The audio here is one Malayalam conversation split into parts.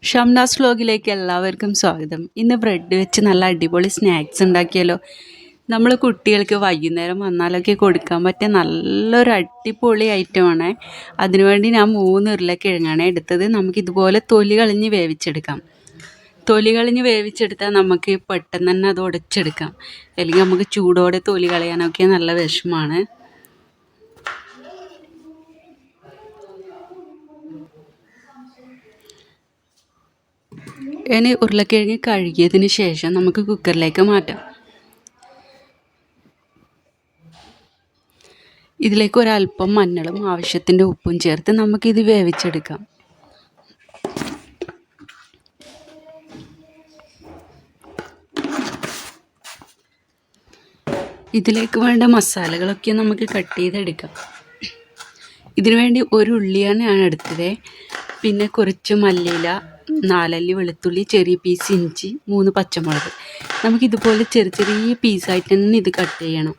ഷംനാസ് വ്ലോഗിലേക്ക് എല്ലാവർക്കും സ്വാഗതം. ഇന്ന് ബ്രെഡ് വെച്ച് നല്ല അടിപൊളി സ്നാക്സ് ഉണ്ടാക്കിയാലോ. നമ്മൾ കുട്ടികൾക്ക് വൈകുന്നേരം വന്നാലൊക്കെ കൊടുക്കാൻ പറ്റിയ നല്ലൊരു അടിപൊളി ഐറ്റമാണ്. അതിനുവേണ്ടി ഞാൻ 3 ഉരുളക്കിഴങ്ങാണ് എടുത്തത്. നമുക്കിതുപോലെ തൊലി കളഞ്ഞ് വേവിച്ചെടുക്കാം. തൊലി കളഞ്ഞ് വേവിച്ചെടുത്താൽ നമുക്ക് പെട്ടെന്ന് തന്നെ അത് ഉടച്ചെടുക്കാം. അല്ലെങ്കിൽ നമുക്ക് ചൂടോടെ തൊലി കളയാനൊക്കെ നല്ല വിഷമമാണ്. ഇനി ഉരുളക്കിഴങ്ങ് കഴുകിയതിന് ശേഷം നമുക്ക് കുക്കറിലേക്ക് മാറ്റാം. ഇതിലേക്ക് ഒരല്പം മഞ്ഞളും ആവശ്യത്തിൻ്റെ ഉപ്പും ചേർത്ത് നമുക്കിത് വേവിച്ചെടുക്കാം. ഇതിലേക്ക് വേണ്ട മസാലകളൊക്കെ നമുക്ക് കട്ട് ചെയ്തെടുക്കാം. ഇതിനു വേണ്ടി ഒരു ഉള്ളിയാണ് ഞാൻ എടുത്തത്. പിന്നെ കുറച്ച് മല്ലിയില, 4 അല്ലി വെളുത്തുള്ളി, ചെറിയ പീസ് ഇഞ്ചി, 3 പച്ചമുളക്. നമുക്കിതുപോലെ ചെറിയ ചെറിയ പീസായിട്ട് തന്നെ ഇത് കട്ട് ചെയ്യണം.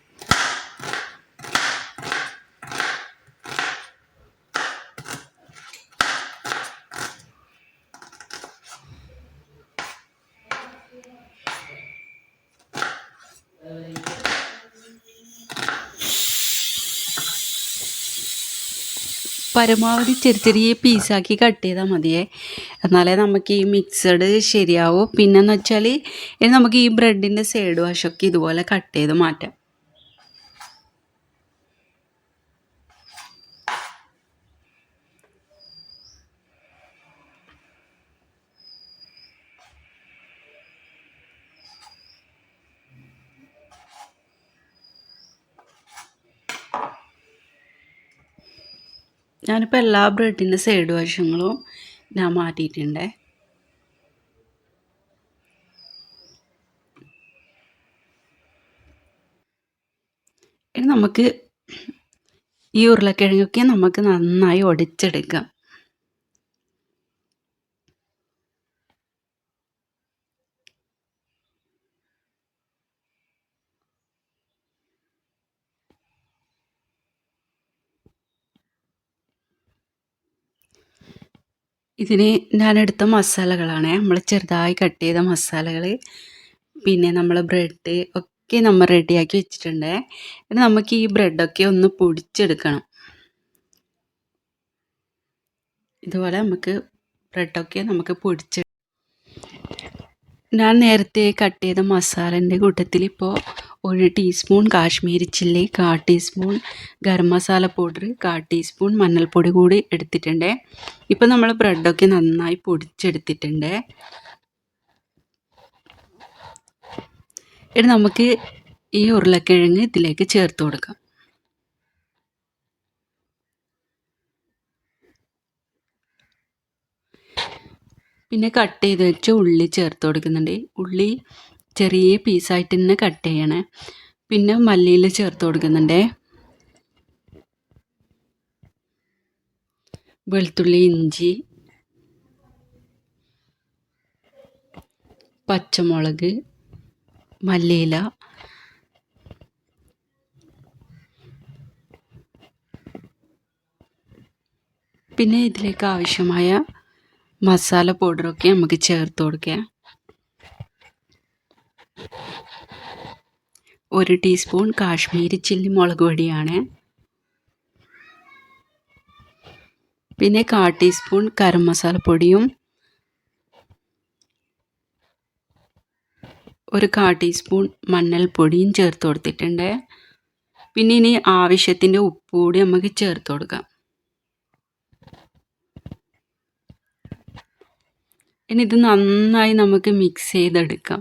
പരമാവധി ചെറിയ ചെറിയ പീസാക്കി കട്ട് ചെയ്താൽ മതിയേ, എന്നാലേ നമുക്ക് ഈ മിക്സഡ് ശരിയാവും. പിന്നെന്ന് വെച്ചാൽ ഇനി നമുക്ക് ഈ ബ്രെഡിൻ്റെ സൈഡ് വശമൊക്കെ ഇതുപോലെ കട്ട് ചെയ്ത് മാറ്റാം. ഞാനിപ്പോൾ എല്ലാ ബ്രെഡിൻ്റെ സൈഡ് വശങ്ങളും ഞാൻ മാറ്റിയിട്ടുണ്ട്. ഇനി നമുക്ക് ഈ ഉരുളക്കിഴങ്ങൊക്കെ നമുക്ക് നന്നായി ഉടച്ചെടുക്കാം. ഇതിന് ഞാനെടുത്ത മസാലകളാണ് നമ്മൾ ചെറുതായി കട്ട് ചെയ്ത മസാലകൾ. പിന്നെ നമ്മൾ ബ്രെഡ് ഒക്കെ നമ്മൾ റെഡിയാക്കി വെച്ചിട്ടുണ്ട്. ഇനി നമുക്ക് ഈ ബ്രെഡൊക്കെ ഒന്ന് പൊടിച്ചെടുക്കണം. ഇതുപോലെ നമുക്ക് ബ്രെഡൊക്കെ നമുക്ക് ഞാൻ നേരത്തെ കട്ട് ചെയ്ത മസാലേൻ്റെ കൂട്ടത്തിൽ ഇപ്പോൾ 1 teaspoon Kashmiri chilli, 1/4 teaspoon garam masala powder, 1/4 teaspoon മഞ്ഞൾപ്പൊടി കൂടി എടുത്തിട്ടുണ്ട്. ഇപ്പോൾ നമ്മൾ ബ്രെഡൊക്കെ നന്നായി പൊടിച്ചെടുത്തിട്ടുണ്ട്. ഇനി നമുക്ക് ഈ ഉരുളക്കിഴങ്ങ് ഇതിലേക്ക് ചേർത്ത് കൊടുക്കാം. പിന്നെ കട്ട് ചെയ്ത് വെച്ച ഉള്ളി ചേർത്ത് കൊടുക്കുന്നുണ്ട്. ഉള്ളി ചെറിയ പീസായിട്ട് തന്നെ കട്ട് ചെയ്യണേ. പിന്നെ മല്ലിയില ചേർത്ത് കൊടുക്കുന്നുണ്ട്. വെളുത്തുള്ളി, ഇഞ്ചി, പച്ചമുളക്, മല്ലിയില, പിന്നെ ഇതിലേക്ക് ആവശ്യമായ മസാല പൗഡറൊക്കെ നമുക്ക് ചേർത്ത് കൊടുക്കാം. 1 ടീസ്പൂൺ കാശ്മീരി ചില്ലി മുളക് പൊടിയാണ്. പിന്നെ 1/4 ടീസ്പൂൺ ഗരം മസാല പൊടിയും 1/4 ടീസ്പൂൺ മഞ്ഞൾപ്പൊടിയും ചേർത്ത് കൊടുത്തിട്ടുണ്ട്. പിന്നെ ഇനി ആവശ്യത്തിൻ്റെ ഉപ്പ് കൂടി നമുക്ക് ചേർത്ത് കൊടുക്കാം. ഇനി ഇത് നന്നായി നമുക്ക് മിക്സ് ചെയ്തെടുക്കാം.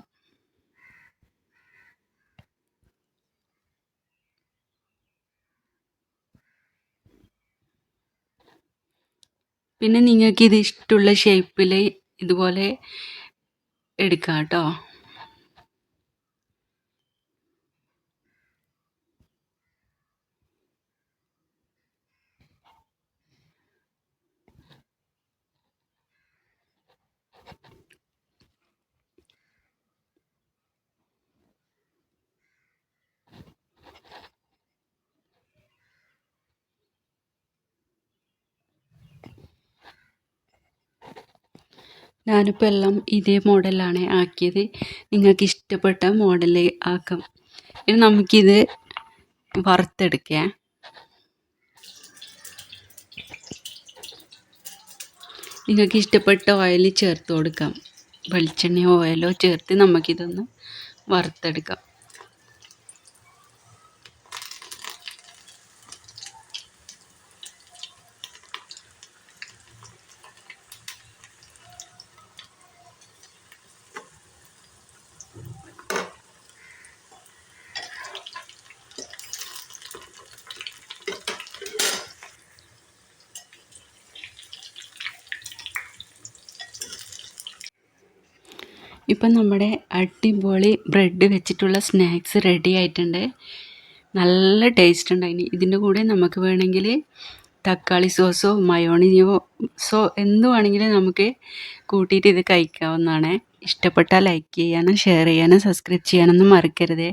പിന്നെ നിങ്ങൾക്ക് ഇത് ഇഷ്ടമുള്ള ഷേപ്പിൽ ഇതുപോലെ എടുക്കാം കേട്ടോ. ഞാനിപ്പോൾ എല്ലാം ഇതേ മോഡലാണ് ആക്കിയത്. നിങ്ങൾക്ക് ഇഷ്ടപ്പെട്ട മോഡൽ ആക്കാം. ഇനി നമുക്കിത് വറുത്തെടുക്കാം. നിങ്ങൾക്ക് ഇഷ്ടപ്പെട്ട ഓയിൽ ചേർത്ത് കൊടുക്കാം. വെളിച്ചെണ്ണയോ ഓയിലോ ചേർത്ത് നമുക്കിതൊന്ന് വറുത്തെടുക്കാം. ഇപ്പം നമ്മുടെ അടിപൊളി ബ്രെഡ് വെച്ചിട്ടുള്ള സ്നാക്സ് റെഡി ആയിട്ടുണ്ട്. നല്ല ടേസ്റ്റ് ഉണ്ടായിന്. ഇതിൻ്റെ കൂടെ നമുക്ക് വേണമെങ്കിൽ തക്കാളി സോസോ മയോണൈസോ എന്ത് വേണമെങ്കിലും നമുക്ക് കൂട്ടിയിട്ട് ഇത് കഴിക്കാവുന്നതാണ്. ഇഷ്ടപ്പെട്ടാൽ ലൈക്ക് ചെയ്യാനും ഷെയർ ചെയ്യാനും സബ്സ്ക്രൈബ് ചെയ്യാനൊന്നും മറക്കരുത്.